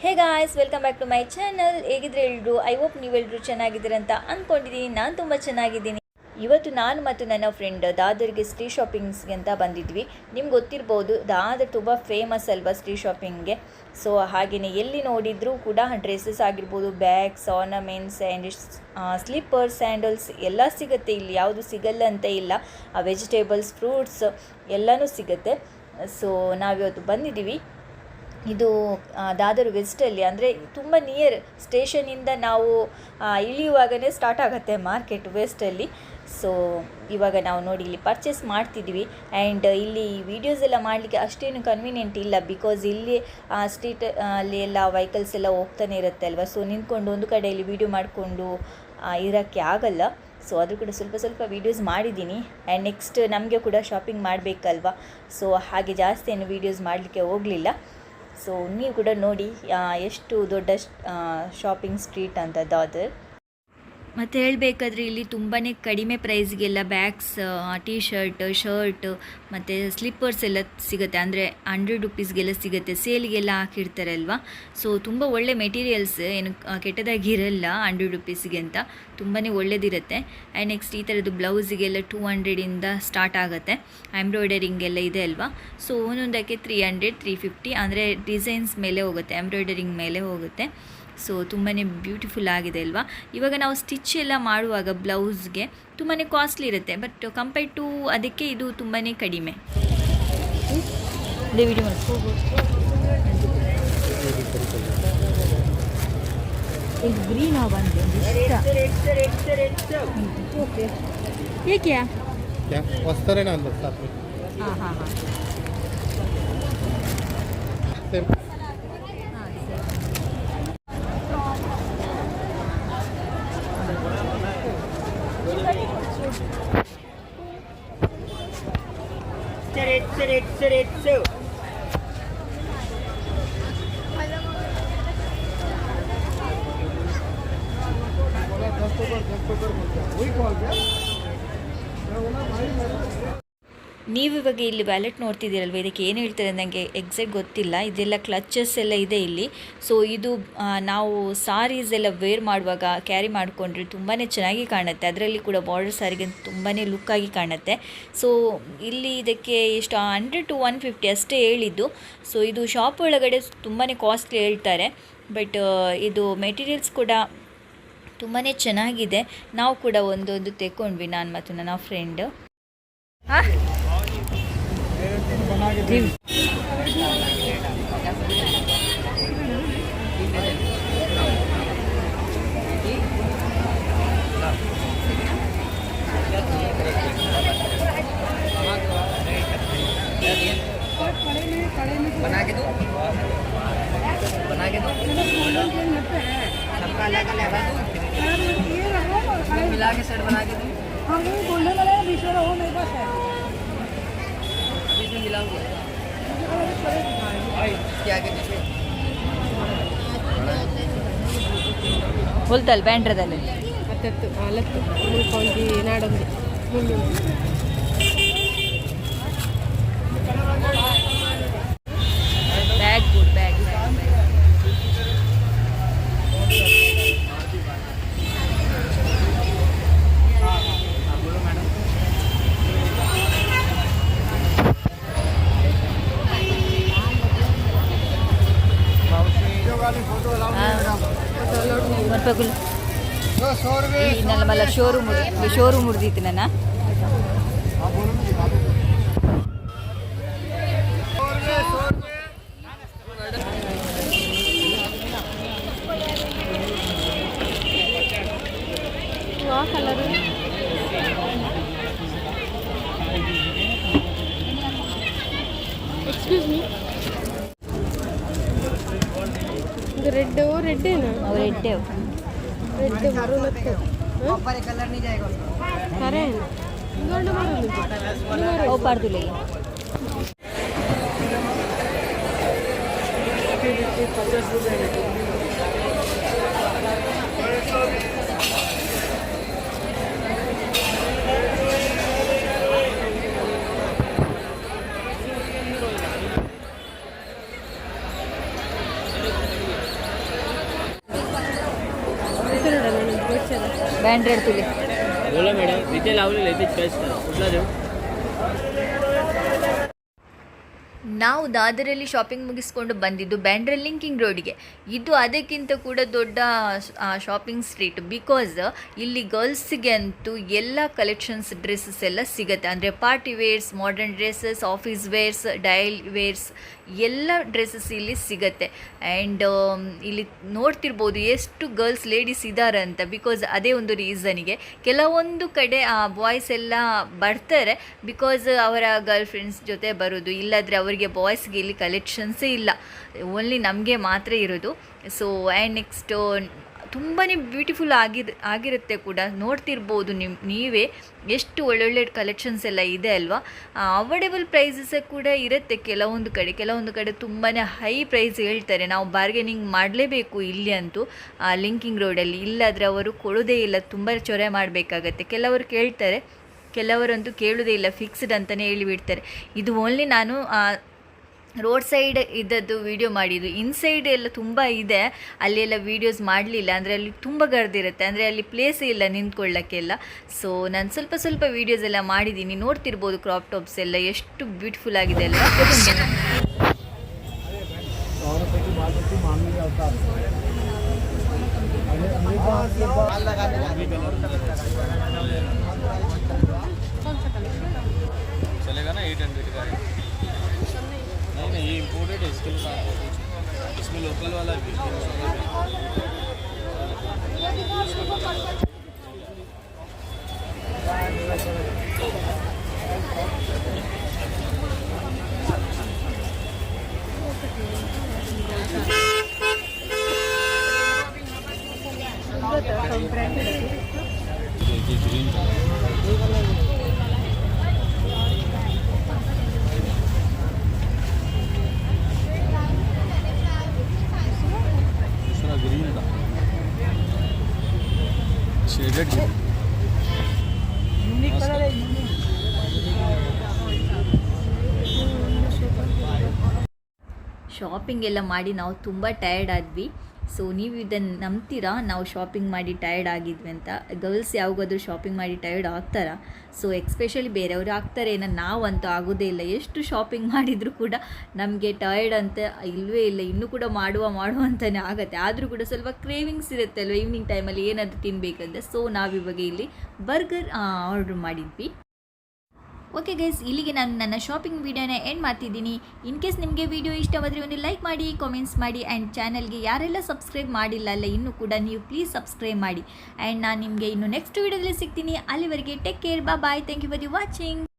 Hey guys, welcome back to my channel. ಹೇಗಿದ್ರೆ ಎಲ್ರು, I hope ನೀವೆಲ್ಲರೂ ಚೆನ್ನಾಗಿದ್ದೀರ ಅಂತ ಅಂದ್ಕೊಂಡಿದ್ದೀನಿ. ನಾನು ತುಂಬ ಚೆನ್ನಾಗಿದ್ದೀನಿ. ಇವತ್ತು ನಾನು ಮತ್ತು ನನ್ನ ಫ್ರೆಂಡ್ ದಾದರ್ಗೆ ಸ್ಟ್ರೀಟ್ ಶಾಪಿಂಗ್ಸ್ಗೆ ಅಂತ ಬಂದಿದ್ವಿ. ನಿಮ್ಗೆ ಗೊತ್ತಿರ್ಬೋದು, ದಾದರ್ ತುಂಬ ಫೇಮಸ್ ಅಲ್ವಾ ಸ್ಟ್ರೀಟ್ ಶಾಪಿಂಗ್ಗೆ. ಸೊ ಹಾಗೆಯೇ ಎಲ್ಲಿ ನೋಡಿದರೂ ಕೂಡ ಡ್ರೆಸ್ಸಸ್ ಆಗಿರ್ಬೋದು, bags, ornaments and slippers, sandals ಎಲ್ಲ ಸಿಗುತ್ತೆ. ಇಲ್ಲಿ ಯಾವುದು ಸಿಗಲ್ಲ ಅಂತ ಇಲ್ಲ. ವೆಜಿಟೇಬಲ್ಸ್, ಫ್ರೂಟ್ಸ್ ಎಲ್ಲನೂ ಸಿಗುತ್ತೆ. ಸೊ ನಾವಿವತ್ತು ಬಂದಿದ್ದೀವಿ. ಇದು ದಾದರ್ ವೆಸ್ಟಲ್ಲಿ, ಅಂದರೆ ತುಂಬ ನಿಯರ್ ಸ್ಟೇಷನಿಂದ ನಾವು ಇಳಿಯುವಾಗಲೇ ಸ್ಟಾರ್ಟ್ ಆಗುತ್ತೆ ಮಾರ್ಕೆಟ್ ವೆಸ್ಟಲ್ಲಿ. ಸೊ ಇವಾಗ ನಾವು ನೋಡಿ ಇಲ್ಲಿ ಪರ್ಚೇಸ್ ಮಾಡ್ತಿದ್ವಿ. ಆ್ಯಂಡ್ ಇಲ್ಲಿ ವೀಡಿಯೋಸ್ ಎಲ್ಲ ಮಾಡಲಿಕ್ಕೆ ಅಷ್ಟೇನು ಕನ್ವೀನಿಯೆಂಟ್ ಇಲ್ಲ, ಬಿಕಾಸ್ ಇಲ್ಲಿ ಸ್ಟ್ರೀಟ್ ಅಲ್ಲಿ ಎಲ್ಲ ವೆಹಿಕಲ್ಸ್ ಎಲ್ಲ ಹೋಗ್ತಾನೆ ಇರುತ್ತೆ ಅಲ್ವಾ. ಸೊ ನಿಂತ್ಕೊಂಡು ಒಂದು ಕಡೆಯಲ್ಲಿ ವೀಡಿಯೋ ಮಾಡಿಕೊಂಡು ಇರೋಕ್ಕೆ ಆಗಲ್ಲ. ಸೊ ಅದು ಕೂಡ ಸ್ವಲ್ಪ ವೀಡಿಯೋಸ್ ಮಾಡಿದ್ದೀನಿ. ಆ್ಯಂಡ್ ನೆಕ್ಸ್ಟ್ ನಮಗೆ ಕೂಡ ಶಾಪಿಂಗ್ ಮಾಡಬೇಕಲ್ವ. ಸೊ ಹಾಗೆ ಜಾಸ್ತಿ ಏನು ವೀಡಿಯೋಸ್ ಮಾಡಲಿಕ್ಕೆ ಹೋಗಲಿಲ್ಲ. ಸೊ ನೀವು ಕೂಡ ನೋಡಿ ಎಷ್ಟು ದೊಡ್ಡ ಶಾಪಿಂಗ್ ಸ್ಟ್ರೀಟ್ ಅಂತ ದಾದರ್. ಮತ್ತು ಹೇಳಬೇಕಾದ್ರೆ ಇಲ್ಲಿ ತುಂಬಾ ಕಡಿಮೆ ಪ್ರೈಸ್ಗೆಲ್ಲ ಬ್ಯಾಗ್ಸ್, ಟೀ ಶರ್ಟ್ ಮತ್ತು ಸ್ಲಿಪ್ಪರ್ಸ್ ಎಲ್ಲ ಸಿಗುತ್ತೆ. ಅಂದರೆ 100 ರುಪೀಸ್ಗೆಲ್ಲ ಸಿಗುತ್ತೆ. ಸೇಲಿಗೆಲ್ಲ ಹಾಕಿರ್ತಾರೆ ಅಲ್ವಾ. ಸೊ ತುಂಬ ಒಳ್ಳೆ ಮೆಟೀರಿಯಲ್ಸ್, ಏನು ಕೆಟ್ಟದಾಗಿರಲ್ಲ 100 ರುಪೀಸ್ಗೆ ಅಂತ, ತುಂಬಾ ಒಳ್ಳೆದಿರುತ್ತೆ. ಆ್ಯಂಡ್ ನೆಕ್ಸ್ಟ್ ಈ ಥರದ್ದು ಬ್ಲೌಸಿಗೆಲ್ಲ 200ಇಂದ ಸ್ಟಾರ್ಟ್ ಆಗುತ್ತೆ. ಎಂಬ್ರಾಯ್ಡರಿಂಗ್ ಎಲ್ಲ ಇದೆ ಅಲ್ವಾ. ಸೊ ಒಂದೊಂದಕ್ಕೆ 300, 350, ಅಂದರೆ ಡಿಸೈನ್ಸ್ ಮೇಲೆ ಹೋಗುತ್ತೆ, ಎಂಬ್ರಾಯ್ಡರಿಂಗ್ ಮೇಲೆ ಹೋಗುತ್ತೆ. ಸೊ ತುಂಬಾ ಬ್ಯೂಟಿಫುಲ್ ಆಗಿದೆ ಅಲ್ವಾ. ಇವಾಗ ನಾವು ಸ್ಟಿಚ್ ಎಲ್ಲ ಮಾಡುವಾಗ ಬ್ಲೌಸ್ಗೆ ತುಂಬಾ ಕಾಸ್ಟ್ಲಿ ಇರುತ್ತೆ, ಬಟ್ ಕಂಪೇರ್ ಟು ಅದಕ್ಕೆ ಇದು ತುಂಬಾ ಕಡಿಮೆ. ಗ್ರೀನ್ ನೀವು ಇವಾಗ ಇಲ್ಲಿ ವ್ಯಾಲೆಟ್ ನೋಡ್ತಿದ್ದೀರಲ್ವ, ಇದಕ್ಕೆ ಏನು ಹೇಳ್ತಾರೆ ನನಗೆ ಎಕ್ಸಾಕ್ಟ್ ಗೊತ್ತಿಲ್ಲ. ಇದೆಲ್ಲ ಕ್ಲಚಸ್ ಎಲ್ಲ ಇದೆ ಇಲ್ಲಿ. ಸೊ ಇದು ನಾವು ಸಾರೀಸ್ ಎಲ್ಲ ವೇರ್ ಮಾಡುವಾಗ ಕ್ಯಾರಿ ಮಾಡಿಕೊಂಡ್ರೆ ತುಂಬಾ ಚೆನ್ನಾಗಿ ಕಾಣುತ್ತೆ. ಅದರಲ್ಲಿ ಕೂಡ ಬಾರ್ಡರ್ ಸಾರಿಗೆ ತುಂಬಾ ಲುಕ್ಕಾಗಿ ಕಾಣುತ್ತೆ. ಸೊ ಇಲ್ಲಿ ಇದಕ್ಕೆ ಎಷ್ಟು 100 to 150 ಅಷ್ಟೇ ಹೇಳಿದ್ದು. ಸೊ ಇದು ಶಾಪ್ ಒಳಗಡೆ ತುಂಬಾ ಕಾಸ್ಟ್ಲಿ ಹೇಳ್ತಾರೆ, ಬಟ್ ಇದು ಮೆಟೀರಿಯಲ್ಸ್ ಕೂಡ ತುಂಬಾ ಚೆನ್ನಾಗಿದೆ. ನಾವು ಕೂಡ ಒಂದೊಂದು ತೆಕ್ಕೊಂಡ್ವಿ, ನಾನು ಮತ್ತು ನನ್ನ ಫ್ರೆಂಡ್. बना के दो सबका अलग अलग मिला के सेट बना के दो. हाँ गोल्डन वाला है, बीच वाला वो मेरे पास है, अभी इसमें मिला हुआ क्या कहते हैं बोलतल ಬ್ಯಾಂಡ್ರದಲ್ಲಿ 10 ಮುಳ್ಕೊಂಡಿ ನಾಡೊಂದು ಮುಳ್ಳು. ಬ್ಯಾಗ್ ಗುಡ್ ಬ್ಯಾಗ್ ನನ್ನ ಮಲ್ಲ ಶೋರೂಮ್ ಉಡ್ದಿತ್ತು ನನ್ನ. ಕಲರು ಎಕ್ಸ್ಕ್ಯೂಸ್ ಮೀ, ಇದು ರೆಡ್ ಏನು ರೆಡ್ कलर नहीं जाएगा अरे ओ पार दुले ब्रँडेड तुले बोला मॅडम इथे लावलेलं आहे ते चॉईस करा कुठला देऊ ನಾವು ದಾದರಲ್ಲಿ ಶಾಪಿಂಗ್ ಮುಗಿಸ್ಕೊಂಡು ಬಂದಿದ್ದು ಬ್ಯಾಂಡ್ರಾ ಲಿಂಕಿಂಗ್ ರೋಡಿಗೆ. ಇದು ಅದಕ್ಕಿಂತ ಕೂಡ ದೊಡ್ಡ ಶಾಪಿಂಗ್ ಸ್ಟ್ರೀಟ್. ಬಿಕಾಸ್ ಇಲ್ಲಿ ಗರ್ಲ್ಸಿಗೆ ಅಂತೂ ಎಲ್ಲ ಕಲೆಕ್ಷನ್ಸ್ ಡ್ರೆಸ್ಸಸ್ ಎಲ್ಲ ಸಿಗುತ್ತೆ. ಅಂದರೆ party wares, modern dresses, office wares, daily wares ಎಲ್ಲ ಡ್ರೆಸ್ಸಸ್ ಇಲ್ಲಿ ಸಿಗುತ್ತೆ. ಆ್ಯಂಡ್ ಇಲ್ಲಿ ನೋಡ್ತಿರ್ಬೋದು ಎಷ್ಟು ಗರ್ಲ್ಸ್ ಲೇಡೀಸ್ ಇದ್ದಾರೆ ಅಂತ. ಬಿಕಾಸ್ ಅದೇ ಒಂದು ರೀಸನಿಗೆ ಕೆಲವೊಂದು ಕಡೆ ಬಾಯ್ಸ್ ಎಲ್ಲ ಬರ್ತಾರೆ ಬಿಕಾಸ್ ಅವರ ಗರ್ಲ್ ಫ್ರೆಂಡ್ಸ್ ಜೊತೆ ಬರೋದು, ಇಲ್ಲಾದರೆ ಅವರಿಗೆ ಬಾಯ್ಸ್ಗೆ ಇಲ್ಲಿ ಕಲೆಕ್ಷನ್ಸೇ ಇಲ್ಲ, ಓನ್ಲಿ ನಮಗೆ ಮಾತ್ರ ಇರೋದು. ಸೊ ಆ್ಯಂಡ್ ನೆಕ್ಸ್ಟ್ ತುಂಬಾ ಬ್ಯೂಟಿಫುಲ್ ಆಗಿರುತ್ತೆ ಕೂಡ. ನೋಡ್ತಿರ್ಬೋದು ನೀವೇ ಎಷ್ಟು ಒಳ್ಳೊಳ್ಳೆ ಕಲೆಕ್ಷನ್ಸ್ ಎಲ್ಲ ಇದೆ ಅಲ್ವಾ. ಅಫೋರ್ಡೆಬಲ್ ಪ್ರೈಸಸ್ ಕೂಡ ಇರುತ್ತೆ ಕೆಲವೊಂದು ಕಡೆ ತುಂಬಾ ಹೈ ಪ್ರೈಸ್ ಹೇಳ್ತಾರೆ. ನಾವು ಬಾರ್ಗೇನಿಂಗ್ ಮಾಡಲೇಬೇಕು ಇಲ್ಲಿ ಅಂತೂ ಲಿಂಕಿಂಗ್ ರೋಡಲ್ಲಿ, ಇಲ್ಲಾದರೆ ಅವರು ಕೊಡೋದೇ ಇಲ್ಲ, ತುಂಬ ಚೊರೆ ಮಾಡಬೇಕಾಗತ್ತೆ. ಕೆಲವರು ಕೇಳ್ತಾರೆ, ಕೆಲವರಂತೂ ಕೇಳೋದೇ ಇಲ್ಲ, ಫಿಕ್ಸ್ಡ್ ಅಂತಲೇ ಹೇಳಿಬಿಡ್ತಾರೆ. ಇದು ಓನ್ಲಿ ನಾನು ರೋಡ್ ಸೈಡ್ ಇದ್ದದ್ದು ವೀಡಿಯೋ ಮಾಡಿದ್ದು. ಇನ್ಸೈಡ್ ಎಲ್ಲ ತುಂಬ ಇದೆ, ಅಲ್ಲೆಲ್ಲ ವೀಡಿಯೋಸ್ ಮಾಡಲಿಲ್ಲ. ಅಂದರೆ ಅಲ್ಲಿ ತುಂಬ ಗರ್ದಿರುತ್ತೆ, ಅಂದರೆ ಅಲ್ಲಿ ಪ್ಲೇಸೇ ಇಲ್ಲ ನಿಂತ್ಕೊಳ್ಳೋಕ್ಕೆಲ್ಲ. ಸೊ ನಾನು ಸ್ವಲ್ಪ ವೀಡಿಯೋಸ್ ಎಲ್ಲ ಮಾಡಿದ್ದೀನಿ. ನೋಡ್ತಿರ್ಬೋದು ಕ್ರಾಪ್ ಟಾಪ್ಸ್ ಎಲ್ಲ ಎಷ್ಟು ಬ್ಯೂಟಿಫುಲ್ ಆಗಿದೆ ಅಲ್ವಾ. चलेगा ना 800 का नहीं ये इम्पोर्टेड है इसके साथ इसमें लोकल वाला भी शेडेड यूनिक कलर है. ಶಾಪಿಂಗ್ ಎಲ್ಲ ಮಾಡಿ ನಾವು ತುಂಬ ಟಯರ್ಡ್ ಆದ್ವಿ. ಸೊ ನೀವು ಇದನ್ನು ನಂಬ್ತೀರಾ, ನಾವು ಶಾಪಿಂಗ್ ಮಾಡಿ ಟಯರ್ಡ್ ಆಗಿದ್ವಿ ಅಂತ? ಗರ್ಲ್ಸ್ ಯಾವಾಗಾದರೂ ಶಾಪಿಂಗ್ ಮಾಡಿ ಟಯರ್ಡ್ ಆಗ್ತಾರಾ? ಸೊ ಎಕ್ಸ್ಪೆಷಲಿ ಬೇರೆಯವರು ಆಗ್ತಾರೆ, ನಾವಂತೂ ಆಗೋದೇ ಇಲ್ಲ. ಎಷ್ಟು ಶಾಪಿಂಗ್ ಮಾಡಿದರೂ ಕೂಡ ನಮಗೆ ಟಯರ್ಡ್ ಅಂತ ಇಲ್ಲವೇ ಇಲ್ಲ. ಇನ್ನೂ ಕೂಡ ಮಾಡುವ ಅಂತಲೇ ಆಗುತ್ತೆ. ಆದರೂ ಕೂಡ ಸ್ವಲ್ಪ ಕ್ರೇವಿಂಗ್ಸ್ ಇರುತ್ತೆ ಅಲ್ವ ಈವ್ನಿಂಗ್ ಟೈಮಲ್ಲಿ ಏನಾದರೂ ತಿನ್ನಬೇಕಂತ. ಸೊ ನಾವಿವಾಗ ಇಲ್ಲಿ ಬರ್ಗರ್ ಆರ್ಡ್ರ್ ಮಾಡಿದ್ವಿ. ಓಕೆ ಗೈಸ್, ಇಲ್ಲಿಗೆ ನಾನು ನನ್ನ ಶಾಪಿಂಗ್ ವೀಡಿಯೋನ ಎಂಡ್ ಮಾಡ್ತಿದ್ದೀನಿ. ಇನ್ ಕೇಸ್ ನಿಮಗೆ ವಿಡಿಯೋ ಇಷ್ಟವಾದರೆ ಒಂದು ಲೈಕ್ ಮಾಡಿ, ಕಾಮೆಂಟ್ಸ್ ಮಾಡಿ. ಆ್ಯಂಡ್ ಚಾನಲ್ಗೆ ಯಾರೆಲ್ಲ ಸಬ್ಸ್ಕ್ರೈಬ್ ಮಾಡಿಲ್ಲ ಅಲ್ಲ ಇನ್ನೂ ಕೂಡ, ನೀವು ಪ್ಲೀಸ್ ಸಬ್ಸ್ಕ್ರೈಬ್ ಮಾಡಿ. ಆ್ಯಂಡ್ ನಾನು ನಿಮಗೆ ಇನ್ನು ನೆಕ್ಸ್ಟ್ ವೀಡಿಯೋದಲ್ಲಿ ಸಿಗ್ತೀನಿ. ಅಲ್ಲಿವರೆಗೆ take care, bye. Thank you for watching.